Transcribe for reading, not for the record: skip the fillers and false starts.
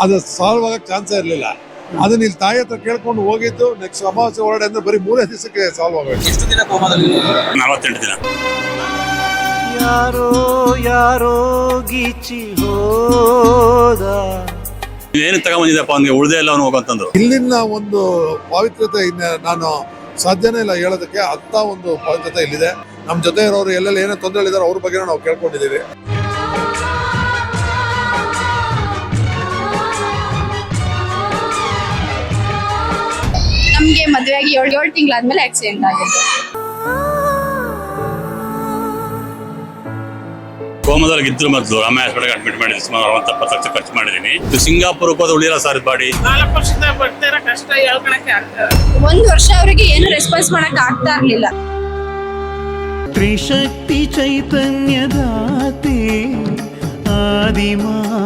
ಅದು ಸಾಲ್ವ್ ಆಗಕ್ಕೆ ಚಾನ್ಸೇ ಇರಲಿಲ್ಲ. ಅದನ್ನ ಇಲ್ಲಿ ತಾಯಿ ಹತ್ರ ಕೇಳ್ಕೊಂಡು ಹೋಗಿದ್ದು ನೆಕ್ಸ್ಟ್ ಅಮಾವಾಸ್ಯೆ ಹೊರಡೆ ಅಂದ್ರೆ ಬರೀ 3 ದಿವಸಕ್ಕೆ ಸಾಲ್ವ್ ಆಗೋಯ್ತು. ಎಷ್ಟು ದಿನ ಕೋಮಾದಲ್ಲಿ? 48 ದಿನ. ಯಾರೋ ಯಾರೋ ಗೀಚಿ ಹೋದ. ಏನು ತಗೊಂಬಂದಿದ್ದಪ್ಪ ಅವ್ನಿಗೆ ಉಳ್ದೇ ಇಲ್ಲ ಅವನು ಹೋಗಂತಂದ್ರು. ಇಲ್ಲಿನ ಒಂದು ಪಾವಿತ್ರ್ಯತೆ ನಾನು ಸಾಧ್ಯನೇ ಇಲ್ಲ ಹೇಳೋದಕ್ಕೆ. ಅಂತ ಒಂದು ಪಾವಿತ್ರ್ಯತೆ ಇಲ್ಲಿದೆ. ನಮ್ಮ ಜೊತೆ ಇರೋರು ಎಲ್ಲೆಲ್ಲಿ ಏನೇ ತೊಂದರೆ ಇದಾರೆ ಅವ್ರ ಬಗ್ಗೆ ನಾವು ಕೇಳ್ಕೊಂಡಿದ್ದೀವಿ. ನಮ್ಗೆ ಮದುವೆಯಾಗಿ 7 ತಿಂಗಳಾದ್ಮೇಲೆ ಆಕ್ಸಿಡೆಂಟ್ ಆಗಿದೆ. ಕೋಮದಲ್ಲಿ ಇದ್ರು ಮೊದಲು ಅಮ್ಮ ಹಾಸ್ಪಿಟಲ್ ಅಡ್ಮಿಟ್ ಮಾಡಿದ್ವಿ. ಸುಮಾರು 70 ಲಕ್ಷ ಖರ್ಚು ಮಾಡಿದೀನಿ. ಸಿಂಗಾಪುರಕ್ಕೆ ಹೋದ ಉಳಿಯಲ್ಲ ಸರ್ ಬಾಡಿ. 4 ವರ್ಷದ ಬರ್ತಿರೋ ಕಷ್ಟ ಹೇಳ್ಕೊಳಕ್ಕೆ ಆಗ್ತದೆ. 1 ವರ್ಷ ಅವರಿಗೆ ಏನು ರೆಸ್ಪಾನ್ಸ್ ಮಾಡಕ್ ಆಗ್ತಾ ಇರ್ಲಿಲ್ಲ. ತ್ರಿಶಕ್ತಿ ಚೈತನ್ಯದಾತೆ ಆದಿಮಾಯೇ